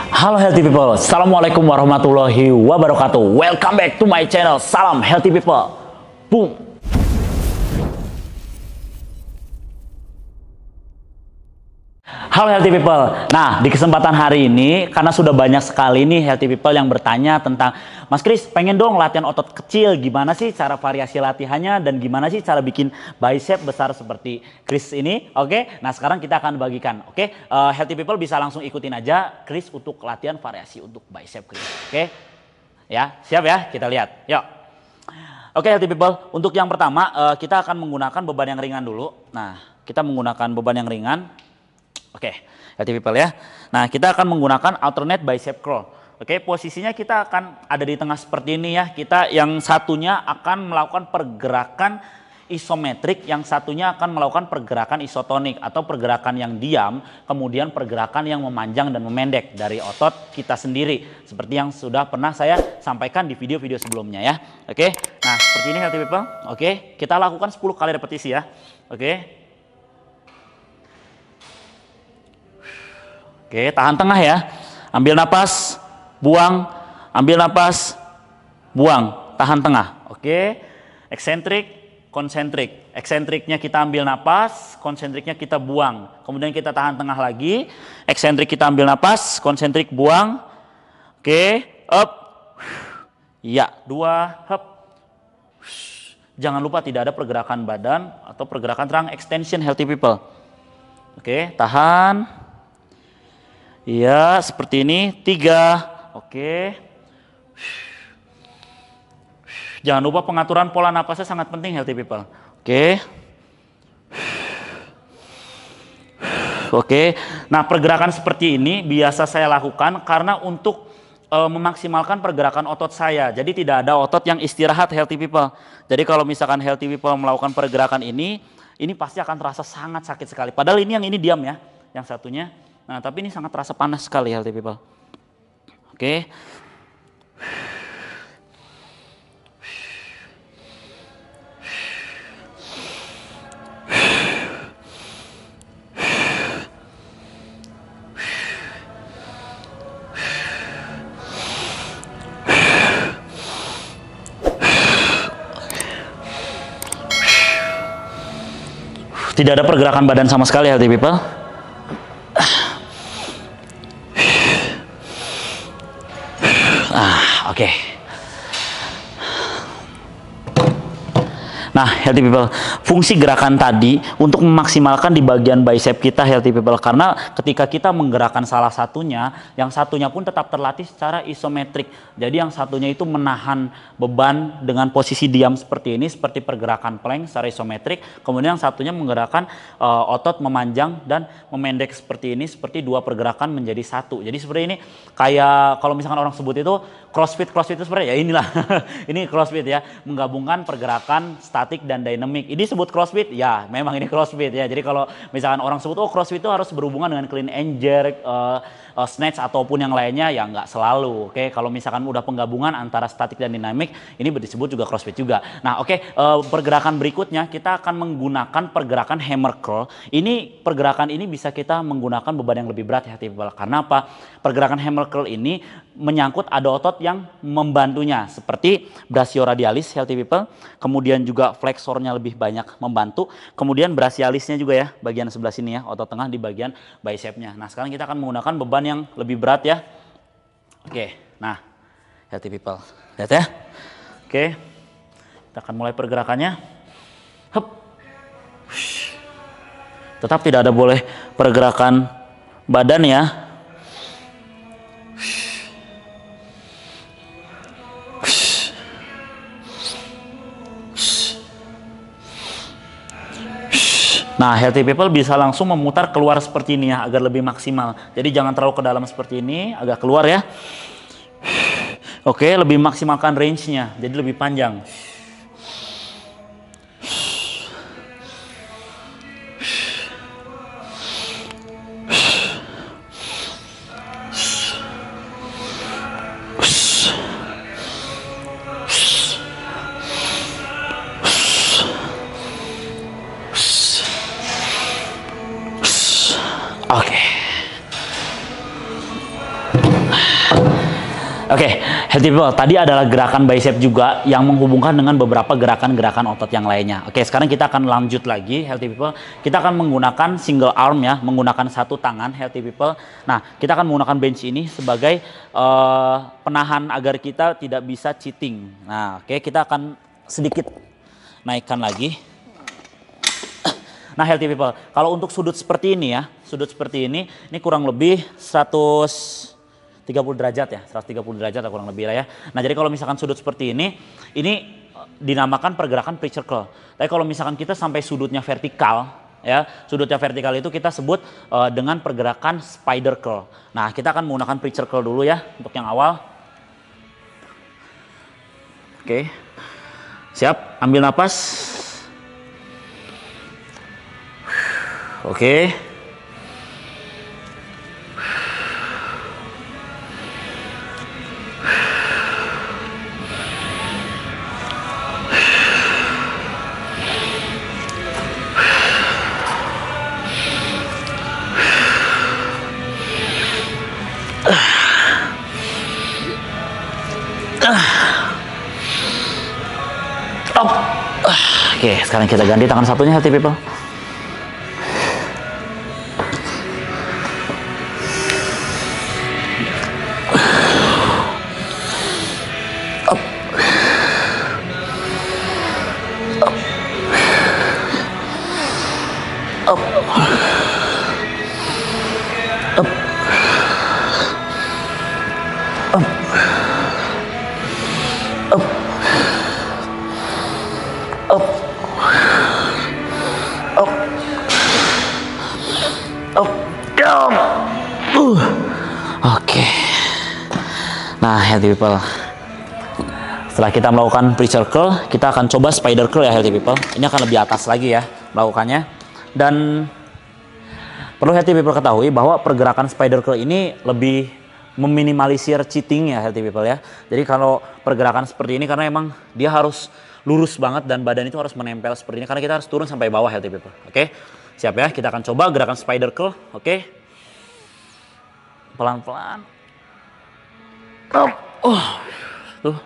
Halo healthy people, assalamualaikum warahmatullahi wabarakatuh. Welcome back to my channel. Salam healthy people. Boom. Halo healthy people. Nah, di kesempatan hari ini karena sudah banyak sekali nih healthy people yang bertanya tentang Mas Kris, pengen dong latihan otot kecil, gimana sih cara variasi latihannya dan gimana sih cara bikin bicep besar seperti Kris ini? Oke, nah sekarang kita akan bagikan. Oke, healthy people bisa langsung ikutin aja Kris untuk latihan variasi untuk bicep Kris. Oke, ya siap ya, kita lihat. Yuk. Oke healthy people, untuk yang pertama kita akan menggunakan beban yang ringan dulu. Nah, kita menggunakan beban yang ringan. Oke, healthy people ya. Nah, kita akan menggunakan alternate bicep curl. Oke, posisinya kita akan ada di tengah seperti ini ya. Kita yang satunya akan melakukan pergerakan isometrik, yang satunya akan melakukan pergerakan isotonik atau pergerakan yang diam, kemudian pergerakan yang memanjang dan memendek dari otot kita sendiri. Seperti yang sudah pernah saya sampaikan di video-video sebelumnya ya. Oke, nah seperti ini healthy people. Oke, kita lakukan 10 kali repetisi ya. Oke. Oke, tahan tengah ya. Ambil napas, buang, ambil napas, buang, tahan tengah. Oke, eksentrik, konsentrik. Eksentriknya kita ambil napas, konsentriknya kita buang. Kemudian kita tahan tengah lagi. Eksentrik kita ambil napas, konsentrik buang. Oke, up. Ya, 2, up. Jangan lupa tidak ada pergerakan badan atau pergerakan trunk extension healthy people. Oke, tahan. Iya, seperti ini. 3. Oke. Jangan lupa pengaturan pola napasnya sangat penting healthy people. Oke. Oke. Nah, pergerakan seperti ini biasa saya lakukan karena untuk memaksimalkan pergerakan otot saya. Jadi tidak ada otot yang istirahat healthy people. Jadi kalau misalkan healthy people melakukan pergerakan ini pasti akan terasa sangat sakit sekali. Padahal ini yang ini diam ya, yang satunya. Nah, tapi ini sangat terasa panas sekali healthy people. Oke. Tidak ada pergerakan badan sama sekali healthy people. Oke. Nah, healthy people, fungsi gerakan tadi untuk memaksimalkan di bagian bicep kita healthy people, karena ketika kita menggerakkan salah satunya, yang satunya pun tetap terlatih secara isometrik. Jadi yang satunya itu menahan beban dengan posisi diam seperti ini, seperti pergerakan plank secara isometrik. Kemudian yang satunya menggerakkan otot memanjang dan memendek seperti ini, seperti dua pergerakan menjadi satu. Jadi seperti ini, kayak kalau misalkan orang sebut itu crossfit itu sebenarnya ya inilah. Ini crossfit ya, menggabungkan pergerakan statik dan dinamik. Ini sebut crossfit? Ya, memang ini crossfit ya. Jadi kalau misalkan orang sebut, oh crossfit itu harus berhubungan dengan clean and jerk, snatch ataupun yang lainnya, ya nggak selalu. Oke, kalau misalkan udah penggabungan antara statik dan dinamik, ini disebut juga crossfit juga. Nah, oke, pergerakan berikutnya kita akan menggunakan pergerakan hammer curl. Ini pergerakan ini bisa kita menggunakan beban yang lebih berat ya, karena apa? Pergerakan hammer curl ini menyangkut ada otot yang membantunya, seperti brachioradialis healthy people, kemudian juga fleksornya lebih banyak membantu, kemudian brachialisnya juga ya, bagian sebelah sini ya, otot tengah di bagian bicepnya. Nah, sekarang kita akan menggunakan beban yang lebih berat ya. Oke, nah healthy people, lihat ya. Oke, kita akan mulai pergerakannya. Hup. Tetap tidak ada boleh pergerakan badan ya. Nah, healthy people bisa langsung memutar keluar seperti ini ya, agar lebih maksimal. Jadi jangan terlalu ke dalam seperti ini, agak keluar ya. Oke, lebih maksimalkan range-nya, jadi lebih panjang. Oke. Oke, healthy people, tadi adalah gerakan bicep juga yang menghubungkan dengan beberapa gerakan-gerakan otot yang lainnya. Oke, sekarang kita akan lanjut lagi, healthy people. Kita akan menggunakan single arm ya, menggunakan satu tangan, healthy people. Nah, kita akan menggunakan bench ini sebagai penahan agar kita tidak bisa cheating. Nah, oke, kita akan sedikit naikkan lagi. Nah, healthy people, kalau untuk sudut seperti ini ya, sudut seperti ini kurang lebih 130 derajat ya, 130 derajat kurang lebih lah ya. Nah, jadi kalau misalkan sudut seperti ini dinamakan pergerakan preacher curl. Tapi kalau misalkan kita sampai sudutnya vertikal ya, sudutnya vertikal itu kita sebut dengan pergerakan spider curl. Nah, kita akan menggunakan preacher curl dulu ya untuk yang awal. Oke. Siap, ambil napas. Oke. Oke, sekarang kita ganti tangan satunya, healthy people. Oke. Nah, healthy people, setelah kita melakukan preacher curl, kita akan coba spider curl ya, healthy people. Ini akan lebih atas lagi ya melakukannya. Dan perlu healthy people ketahui bahwa pergerakan spider curl ini lebih meminimalisir cheating ya, healthy people ya. Jadi kalau pergerakan seperti ini, karena emang dia harus lurus banget dan badan itu harus menempel seperti ini, karena kita harus turun sampai bawah, healthy people. Oke, siap ya, kita akan coba gerakan spider curl. Oke, pelan-pelan. Tuh. Tuh.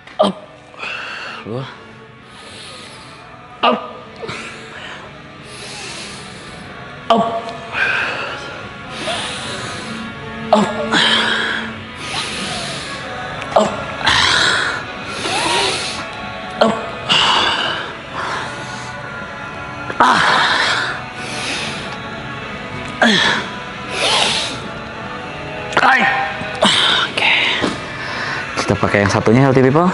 Oke, kita pakai yang satunya, healthy people.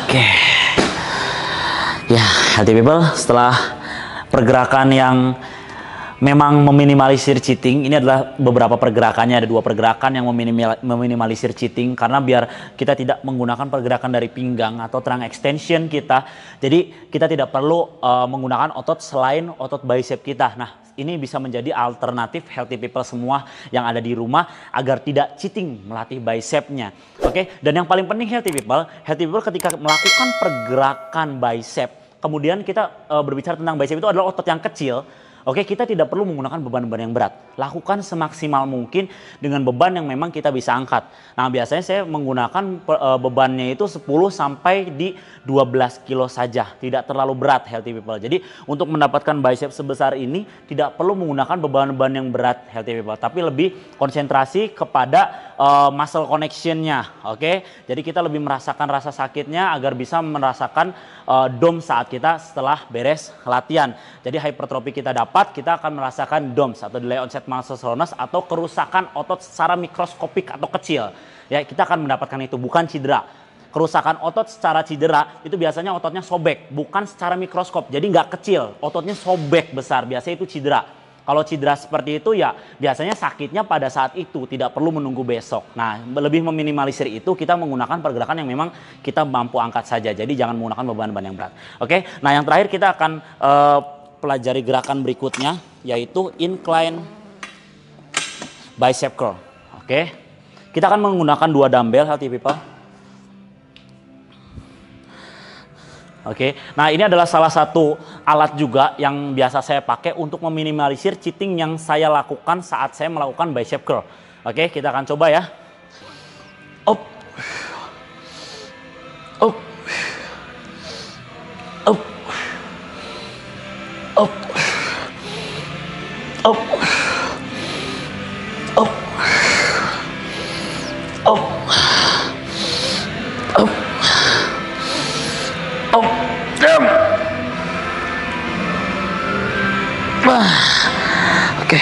Oke. Ya, healthy people, setelah pergerakan yang memang meminimalisir cheating, ini adalah beberapa pergerakannya, ada 2 pergerakan yang meminimalisir cheating, karena biar kita tidak menggunakan pergerakan dari pinggang atau trunk extension kita, jadi kita tidak perlu menggunakan otot selain otot bicep kita. Nah, ini bisa menjadi alternatif healthy people semua yang ada di rumah agar tidak cheating melatih bicepnya. Oke, dan yang paling penting healthy people ketika melakukan pergerakan bicep, kemudian kita berbicara tentang bicep itu adalah otot yang kecil. Oke, kita tidak perlu menggunakan beban-beban yang berat. Lakukan semaksimal mungkin dengan beban yang memang kita bisa angkat. Nah, biasanya saya menggunakan bebannya itu 10 sampai di 12 kilo saja. Tidak terlalu berat, healthy people. Jadi, untuk mendapatkan bicep sebesar ini, tidak perlu menggunakan beban-beban yang berat, healthy people. Tapi lebih konsentrasi kepada muscle connection-nya. Oke, jadi kita lebih merasakan rasa sakitnya agar bisa merasakan DOM saat kita setelah beres latihan. Jadi, hipertrofi kita dapat, kita akan merasakan DOMS atau delay onset muscle soreness atau kerusakan otot secara mikroskopik atau kecil. Ya, kita akan mendapatkan itu, bukan cedera. Kerusakan otot secara cedera itu biasanya ototnya sobek, bukan secara mikroskop. Jadi nggak kecil, ototnya sobek besar, biasanya itu cedera. Kalau cedera seperti itu ya biasanya sakitnya pada saat itu, tidak perlu menunggu besok. Nah, lebih meminimalisir itu kita menggunakan pergerakan yang memang kita mampu angkat saja. Jadi jangan menggunakan beban-beban yang berat. Oke, nah yang terakhir kita akan pelajari gerakan berikutnya, yaitu incline bicep curl. Oke, kita akan menggunakan 2 dumbbell, healthy people. Oke, nah ini adalah salah satu alat juga yang biasa saya pakai untuk meminimalisir cheating yang saya lakukan saat saya melakukan bicep curl. Oke, kita akan coba ya. Up, up, up, up, up, up, up, up. Oke.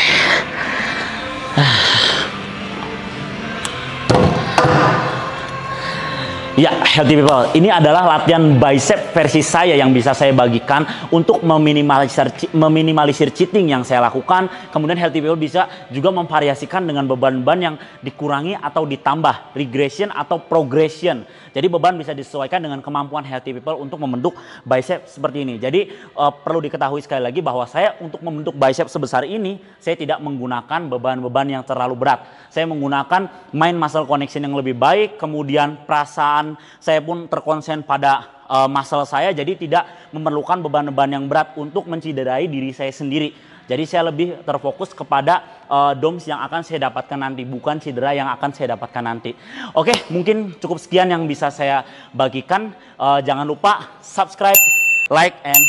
Ya, healthy people, ini adalah latihan bicep versi saya yang bisa saya bagikan untuk meminimalisir cheating yang saya lakukan. Kemudian healthy people bisa juga memvariasikan dengan beban-beban yang dikurangi atau ditambah, regression atau progression. Jadi beban bisa disesuaikan dengan kemampuan healthy people untuk membentuk bicep seperti ini. Jadi perlu diketahui sekali lagi bahwa saya untuk membentuk bicep sebesar ini, saya tidak menggunakan beban-beban yang terlalu berat. Saya menggunakan mind muscle connection yang lebih baik, kemudian perasaan saya pun terkonsen pada muscle saya, jadi tidak memerlukan beban-beban yang berat untuk menciderai diri saya sendiri. Jadi saya lebih terfokus kepada DOMS yang akan saya dapatkan nanti, bukan cedera yang akan saya dapatkan nanti. Oke, mungkin cukup sekian yang bisa saya bagikan. Jangan lupa subscribe, like, and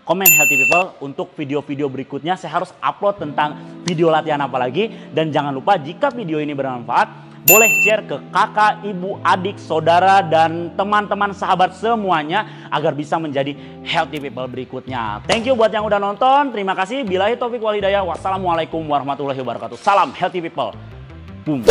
comment healthy people. Untuk video-video berikutnya saya harus upload tentang video latihan apa lagi. Dan jangan lupa jika video ini bermanfaat, boleh share ke kakak, ibu, adik, saudara, dan teman-teman sahabat semuanya agar bisa menjadi healthy people berikutnya. Thank you buat yang udah nonton. Terima kasih. Billahi taufiq wal hidayah. Wassalamualaikum warahmatullahi wabarakatuh. Salam healthy people. Boom.